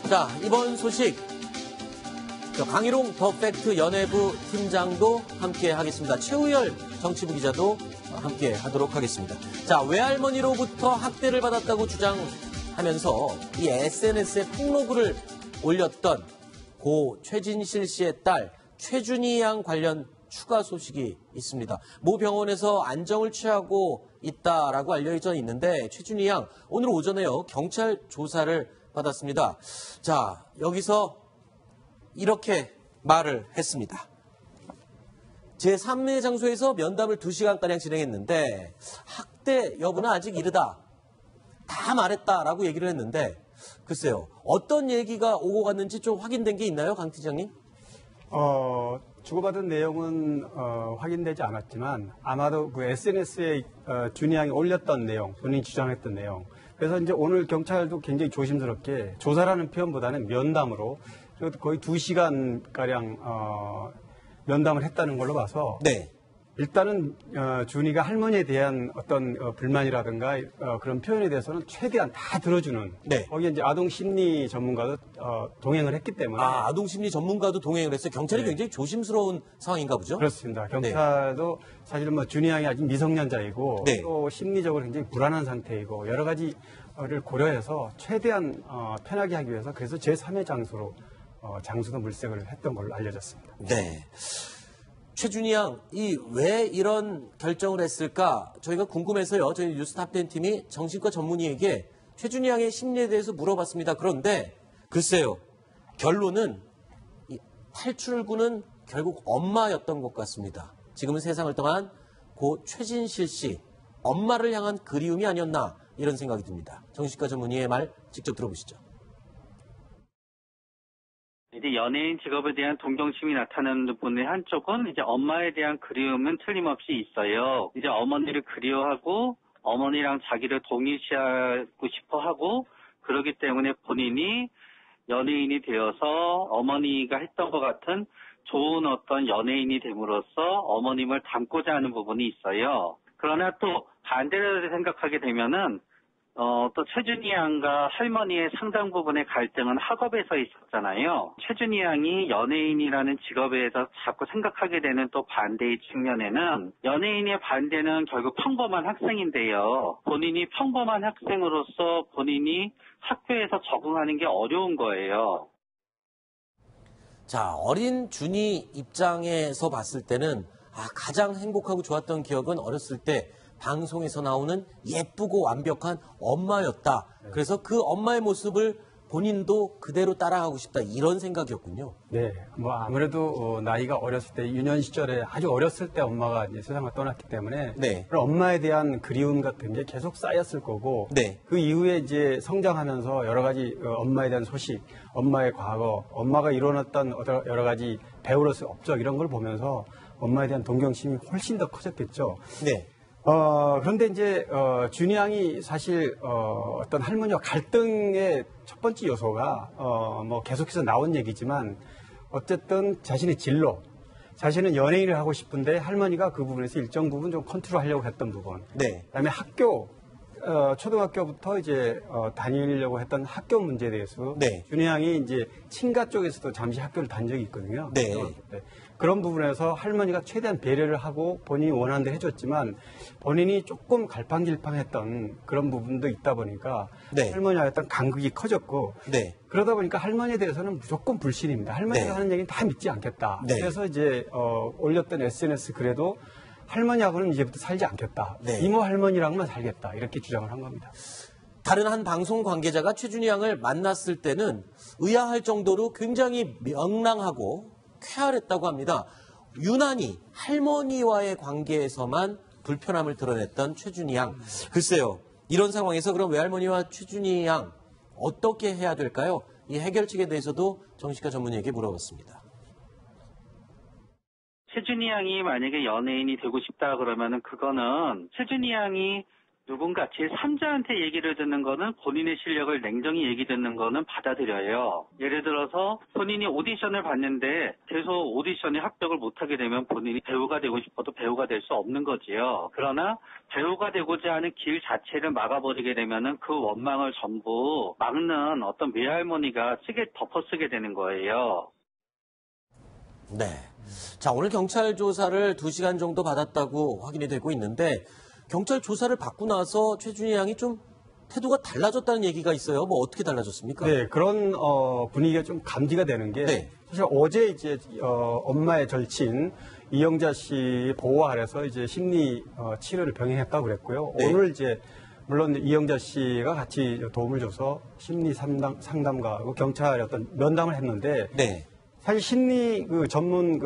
자, 이번 소식 강희롱 더 팩트 연예부 팀장도 함께 하겠습니다. 최우열 정치부 기자도 함께 하도록 하겠습니다. 자, 외할머니로부터 학대를 받았다고 주장하면서 이 SNS에 폭로글을 올렸던 고 최진실 씨의 딸 최준희 양 관련 추가 소식이 있습니다. 모 병원에서 안정을 취하고 있다라고 알려져 있는데 최준희 양 오늘 오전에요 경찰 조사를 받았습니다. 자, 여기서 이렇게 말을 했습니다. 제3의 장소에서 면담을 2시간가량 진행했는데 학대 여부는 아직 이르다. 다 말했다라고 얘기를 했는데 글쎄요. 어떤 얘기가 오고 갔는지 좀 확인된 게 있나요? 강 팀장님? 주고받은 내용은 확인되지 않았지만 아마도 그 SNS에 준희 양이 올렸던 내용, 본인이 주장했던 내용. 그래서 이제 오늘 경찰도 굉장히 조심스럽게 조사라는 표현보다는 면담으로 거의 2시간가량 면담을 했다는 걸로 봐서 네. 일단은 준이가 할머니에 대한 어떤 불만이라든가 그런 표현에 대해서는 최대한 다 들어주는 네. 거기에 이제 아동 심리 전문가도 동행을 했기 때문에 아동 심리 전문가도 동행을 했어요. 경찰이 네. 굉장히 조심스러운 상황인가 보죠? 그렇습니다. 경찰도 사실 뭐 준이 양이 아직 미성년자이고 네. 또 심리적으로 굉장히 불안한 상태이고 여러 가지를 고려해서 최대한 편하게 하기 위해서 그래서 제3의 장소로 장소도 물색을 했던 걸로 알려졌습니다. 네. 최준희 양, 왜 이런 결정을 했을까? 저희가 궁금해서요. 저희 뉴스탑10 팀이 정신과 전문의에게 최준희 양의 심리에 대해서 물어봤습니다. 그런데 글쎄요. 결론은 탈출구는 결국 엄마였던 것 같습니다. 지금은 세상을 떠난 고 최진실 씨, 엄마를 향한 그리움이 아니었나 이런 생각이 듭니다. 정신과 전문의의 말 직접 들어보시죠. 이제 연예인 직업에 대한 동경심이 나타나는 분의 한쪽은 이제 엄마에 대한 그리움은 틀림없이 있어요. 이제 어머니를 그리워하고 어머니랑 자기를 동일시하고 싶어 하고 그러기 때문에 본인이 연예인이 되어서 어머니가 했던 것 같은 좋은 어떤 연예인이 됨으로써 어머님을 닮고자 하는 부분이 있어요. 그러나 또 반대로 생각하게 되면은 또 최준희 양과 할머니의 상당 부분의 갈등은 학업에서 있었잖아요. 최준희 양이 연예인이라는 직업에서 자꾸 생각하게 되는 또 반대의 측면에는 연예인의 반대는 결국 평범한 학생인데요. 본인이 평범한 학생으로서 본인이 학교에서 적응하는 게 어려운 거예요. 자, 어린 준이 입장에서 봤을 때는 가장 행복하고 좋았던 기억은 어렸을 때 방송에서 나오는 예쁘고 완벽한 엄마였다. 그래서 그 엄마의 모습을 본인도 그대로 따라가고 싶다. 이런 생각이었군요. 네, 뭐 아무래도 나이가 어렸을 때 유년 시절에 아주 어렸을 때 엄마가 이제 세상을 떠났기 때문에 네. 그런 엄마에 대한 그리움 같은 게 계속 쌓였을 거고 네. 그 이후에 이제 성장하면서 여러 가지 엄마에 대한 소식, 엄마의 과거, 엄마가 이뤄냈던 여러 가지 배우로서의 업적 이런 걸 보면서 엄마에 대한 동경심이 훨씬 더 커졌겠죠. 네. 그런데 이제, 준희 양이 사실, 어떤 할머니와 갈등의 첫 번째 요소가, 뭐 계속해서 나온 얘기지만, 어쨌든 자신의 진로, 자신은 연예인을 하고 싶은데 할머니가 그 부분에서 일정 부분 좀 컨트롤 하려고 했던 부분. 네. 그 다음에 학교, 초등학교부터 이제, 다니려고 했던 학교 문제에 대해서. 네. 준희 양이 이제 친가 쪽에서도 잠시 학교를 다닌 적이 있거든요. 네. 그런 부분에서 할머니가 최대한 배려를 하고 본인이 원하는 대로 해줬지만 본인이 조금 갈팡질팡했던 그런 부분도 있다 보니까 네. 할머니와 어떤 간극이 커졌고 네. 그러다 보니까 할머니에 대해서는 무조건 불신입니다. 할머니가 네. 하는 얘기는 다 믿지 않겠다. 네. 그래서 이제 올렸던 SNS 글에도 할머니하고는 이제부터 살지 않겠다. 네. 이모 할머니랑만 살겠다. 이렇게 주장을 한 겁니다. 다른 한 방송 관계자가 최준희 양을 만났을 때는 의아할 정도로 굉장히 명랑하고 쾌활했다고 합니다. 유난히 할머니와의 관계에서만 불편함을 드러냈던 최준희 양. 글쎄요. 이런 상황에서 그럼 외할머니와 최준희 양 어떻게 해야 될까요? 이 해결책에 대해서도 정신과 전문의에게 물어봤습니다. 최준희 양이 만약에 연예인이 되고 싶다 그러면은 그거는 최준희 양이 누군가 제3자한테 얘기를 듣는 거는 본인의 실력을 냉정히 얘기 듣는 거는 받아들여요. 예를 들어서 본인이 오디션을 봤는데 계속 오디션에 합격을 못하게 되면 본인이 배우가 되고 싶어도 배우가 될 수 없는 거지요. 그러나 배우가 되고자 하는 길 자체를 막아버리게 되면은 그 원망을 전부 막는 어떤 외할머니가 덮어쓰게 되는 거예요. 네. 자, 오늘 경찰 조사를 2시간 정도 받았다고 확인이 되고 있는데 경찰 조사를 받고 나서 최준희 양이 좀 태도가 달라졌다는 얘기가 있어요. 뭐 어떻게 달라졌습니까? 네, 그런 분위기가 좀 감지가 되는 게 네. 사실 어제 이제 엄마의 절친 이영자 씨 보호 아래서 이제 심리 치료를 병행했다고 그랬고요. 네. 오늘 이제 물론 이영자 씨가 같이 도움을 줘서 심리 상담과 경찰의 어떤 면담을 했는데 네. 사실 심리 전문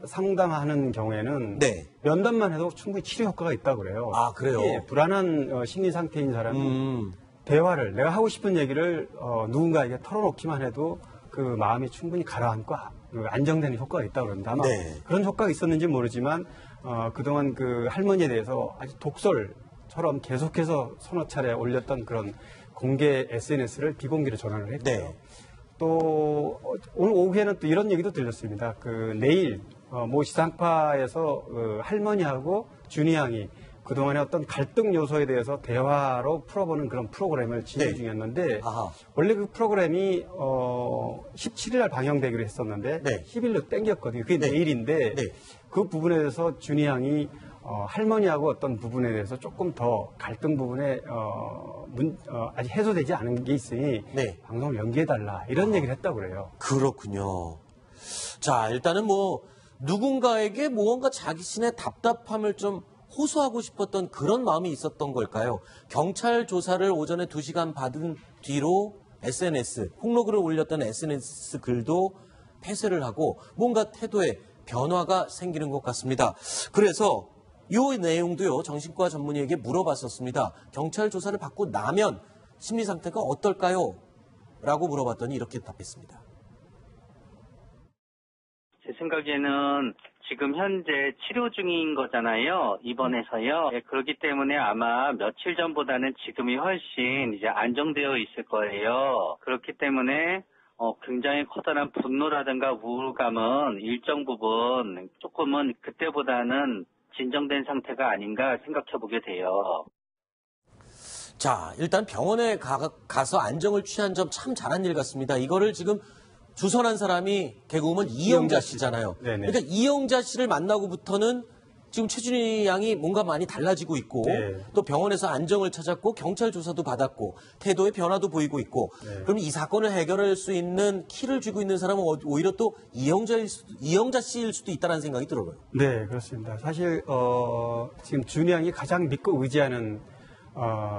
상담하는 경우에는 네. 면담만 해도 충분히 치료 효과가 있다고 그래요. 아, 그래요? 예, 불안한 심리 상태인 사람은 대화를 내가 하고 싶은 얘기를 누군가에게 털어놓기만 해도 그 마음이 충분히 가라앉고 안정되는 효과가 있다고 그럽니다. 아마 네. 그런 효과가 있었는지 모르지만 그동안 그 할머니에 대해서 아주 독설처럼 계속해서 서너 차례 올렸던 그런 공개 SNS를 비공개로 전환을 했고요. 네. 또 오늘 오후에는 또 이런 얘기도 들렸습니다. 내일 모 지상파에서 할머니하고 준희 양이 그동안의 어떤 갈등 요소에 대해서 대화로 풀어보는 그런 프로그램을 진행 네. 중이었는데 아하. 원래 그 프로그램이 17일 날 방영되기로 했었는데 네. 10일로 땡겼거든요. 그게 네. 내일인데 네. 그 부분에 대해서 준희 양이 할머니하고 어떤 부분에 대해서 조금 더 갈등 부분에 아직 해소되지 않은 게 있으니 네. 방송을 연기해달라 이런 얘기를 했다고 그래요. 그렇군요. 자, 일단은 뭐 누군가에게 무언가 자신의 답답함을 좀 호소하고 싶었던 그런 마음이 있었던 걸까요? 경찰 조사를 오전에 2시간 받은 뒤로 SNS, 폭로글을 올렸던 SNS 글도 폐쇄를 하고 뭔가 태도에 변화가 생기는 것 같습니다. 그래서 이 내용도요, 정신과 전문의에게 물어봤었습니다. 경찰 조사를 받고 나면 심리 상태가 어떨까요? 라고 물어봤더니 이렇게 답했습니다. 제 생각에는 지금 현재 치료 중인 거잖아요. 입원해서요. 예, 그렇기 때문에 아마 며칠 전보다는 지금이 훨씬 이제 안정되어 있을 거예요. 그렇기 때문에 굉장히 커다란 분노라든가 우울감은 일정 부분 조금은 그때보다는 진정된 상태가 아닌가 생각해보게 돼요. 자, 일단 병원에 가서 안정을 취한 점 참 잘한 일 같습니다. 이거를 지금 주선한 사람이 개그우먼 이영자 씨잖아요. 네네. 그러니까 이영자 씨를 만나고부터는 지금 최준희 양이 뭔가 많이 달라지고 있고 네. 또 병원에서 안정을 찾았고 경찰 조사도 받았고 태도의 변화도 보이고 있고 네. 그럼 이 사건을 해결할 수 있는 키를 쥐고 있는 사람은 오히려 또 이영자 씨일 수도 있다는 생각이 들어요. 네, 그렇습니다. 사실 지금 준희 양이 가장 믿고 의지하는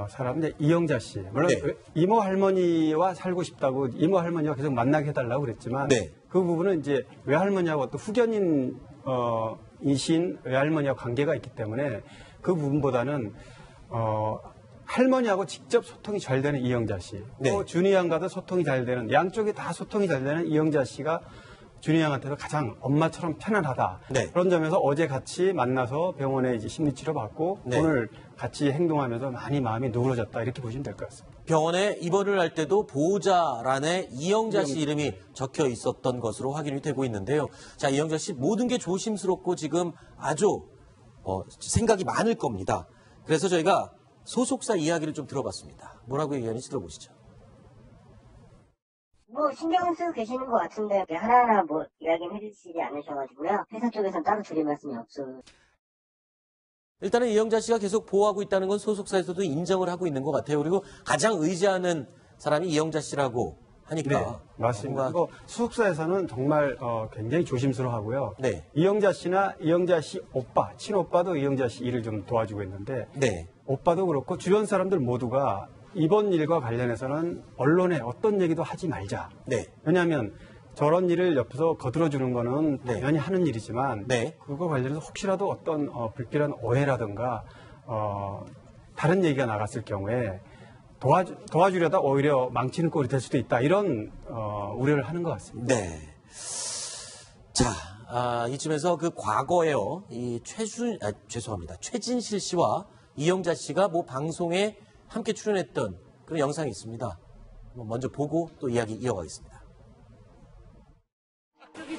사람은 이영자 씨. 물론 네. 이모 할머니와 살고 싶다고 이모 할머니와 계속 만나게 해달라고 그랬지만 네. 그 부분은 이제 외할머니하고 또 후견인 이신 외할머니와 관계가 있기 때문에 그 부분보다는 할머니하고 직접 소통이 잘 되는 이영자 씨, 네. 또 준희 양과도 소통이 잘 되는 양쪽이 다 소통이 잘 되는 이영자 씨가 준희 양한테도 가장 엄마처럼 편안하다. 네. 그런 점에서 어제 같이 만나서 병원에 이제 심리치료 받고 네. 오늘 같이 행동하면서 많이 마음이 누그러졌다 이렇게 보시면 될 것 같습니다. 병원에 입원을 할 때도 보호자란에 이영자 씨 이름이 적혀 있었던 것으로 확인이 되고 있는데요. 자, 이영자 씨 모든 게 조심스럽고 지금 아주 생각이 많을 겁니다. 그래서 저희가 소속사 이야기를 좀 들어봤습니다. 뭐라고 얘기하는지 들어보시죠. 신경 쓰고 계시는 것 같은데 하나하나 이야기는 해주시지 않으셔가지고요. 회사 쪽에서는 따로 드릴 말씀이 없어요. 일단은 이영자 씨가 계속 보호하고 있다는 건 소속사에서도 인정을 하고 있는 것 같아요. 그리고 가장 의지하는 사람이 이영자 씨라고 하니까. 네, 맞습니다. 뭔가- 그리고 소속사에서는 정말 굉장히 조심스러워하고요. 네. 이영자 씨나 이영자 씨 오빠, 친오빠도 이영자 씨 일을 좀 도와주고 있는데 네. 오빠도 그렇고 주변 사람들 모두가 이번 일과 관련해서는 언론에 어떤 얘기도 하지 말자. 네. 왜냐하면 저런 일을 옆에서 거들어주는 거는 네. 당연히 하는 일이지만 네. 그거 관련해서 혹시라도 어떤 불필요한 오해라든가 다른 얘기가 나갔을 경우에 도와주려다 오히려 망치는 꼴이 될 수도 있다. 이런 우려를 하는 것 같습니다. 네. 자, 이쯤에서 그 과거에요. 죄송합니다. 최진실 씨와 이영자 씨가 뭐 방송에 함께 출연했던 그런 영상이 있습니다. 먼저 보고 또 이야기 이어가겠습니다.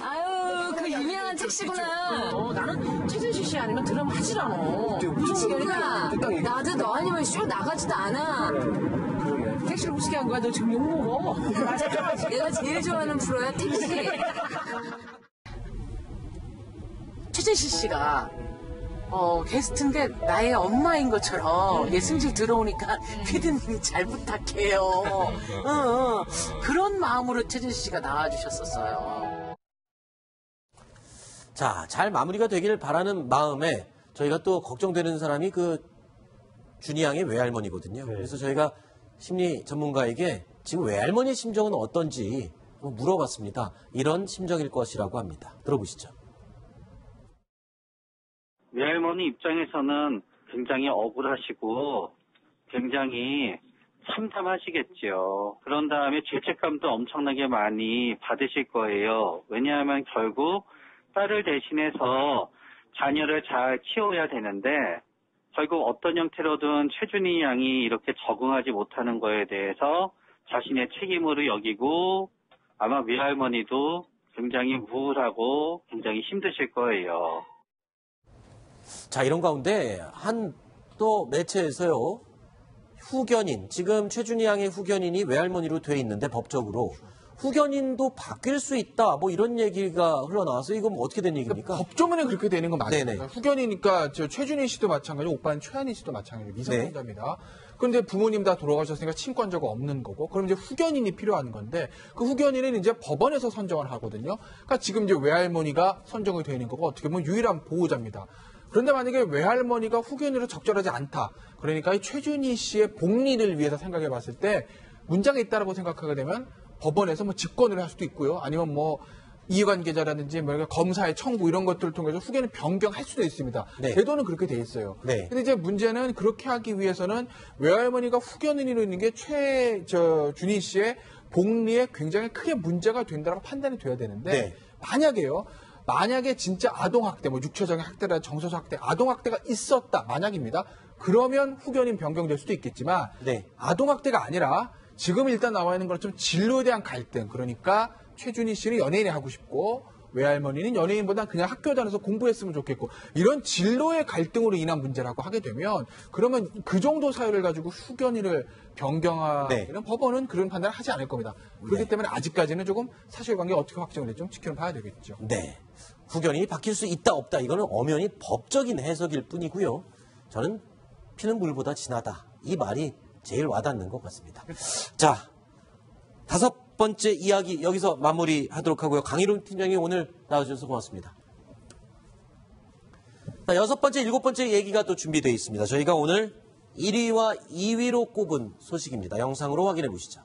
아유, 그 유명한 택시구나. 나는 최준실 씨 아니면 드럼 하질 않아. 그러니까 나도 너 아니면 쇼 나가지도 않아. 택시를 무시게 한 거야? 너 지금 욕먹어. 내가 제일 좋아하는 프로야, 택시. 최준실 씨가 게스트인데 나의 엄마인 것처럼 예승실 들어오니까 피디님이 잘 부탁해요. 그런 마음으로 최준실 씨가 나와주셨었어요. 자, 잘 마무리가 되길 바라는 마음에 저희가 또 걱정되는 사람이 그 준이 양의 외할머니거든요. 네. 그래서 저희가 심리 전문가에게 지금 외할머니의 심정은 어떤지 물어봤습니다. 이런 심정일 것이라고 합니다. 들어보시죠. 외할머니 입장에서는 굉장히 억울하시고 굉장히 참담하시겠죠. 그런 다음에 죄책감도 엄청나게 많이 받으실 거예요. 왜냐하면 결국 딸을 대신해서 자녀를 잘 키워야 되는데 결국 어떤 형태로든 최준희 양이 이렇게 적응하지 못하는 거에 대해서 자신의 책임으로 여기고 아마 외할머니도 굉장히 우울하고 굉장히 힘드실 거예요. 자, 이런 가운데 한 또 매체에서요. 후견인, 지금 최준희 양의 후견인이 외할머니로 돼 있는데 법적으로 후견인도 바뀔 수 있다. 뭐 이런 얘기가 흘러나와서 이건 뭐 어떻게 된 얘기입니까? 법조문에 그렇게 되는 건 맞아요. 네네. 후견이니까 최준희 씨도 마찬가지고 오빠는 최한희 씨도 마찬가지고 미성년자입니다. 그런데 부모님 다 돌아가셨으니까 친권자가 없는 거고 그럼 이제 후견인이 필요한 건데 그 후견인은 이제 법원에서 선정을 하거든요. 그러니까 지금 이제 외할머니가 선정이 되는 거고 어떻게 보면 유일한 보호자입니다. 그런데 만약에 외할머니가 후견인으로 적절하지 않다. 그러니까 이 최준희 씨의 복리를 위해서 생각해 봤을 때 문제가 있다라고 생각하게 되면 법원에서 뭐 직권을 할 수도 있고요. 아니면 뭐 이해관계자라든지 뭐 검사의 청구 이런 것들을 통해서 후견을 변경할 수도 있습니다. 네. 제도는 그렇게 돼 있어요. 네. 근데 이제 문제는 그렇게 하기 위해서는 외할머니가 후견인으로 있는 게 준희 씨의 복리에 굉장히 크게 문제가 된다고 판단이 돼야 되는데 네. 만약에 진짜 아동학대, 뭐 육체적인 학대라 정서적 학대, 아동학대가 있었다. 만약입니다. 그러면 후견인 변경될 수도 있겠지만 네. 아동학대가 아니라 지금 일단 나와 있는 것처럼 진로에 대한 갈등. 그러니까 최준희 씨는 연예인이 하고 싶고 외할머니는 연예인보다 그냥 학교 다녀서 공부했으면 좋겠고 이런 진로의 갈등으로 인한 문제라고 하게 되면 그러면 그 정도 사유를 가지고 후견인을 변경하기는 법원은 그런 판단을 하지 않을 겁니다. 그렇기 때문에 아직까지는 조금 사실관계가 어떻게 확정될지 좀 지켜봐야 되겠죠. 네. 후견인이 바뀔 수 있다 없다 이거는 엄연히 법적인 해석일 뿐이고요. 저는 피는 물보다 진하다. 이 말이 제일 와닿는 것 같습니다. 자, 5번째 이야기 여기서 마무리하도록 하고요. 강희룡 팀장님 오늘 나와주셔서 고맙습니다. 자, 6번째, 7번째 얘기가 또 준비되어 있습니다. 저희가 오늘 1위와 2위로 꼽은 소식입니다. 영상으로 확인해 보시죠.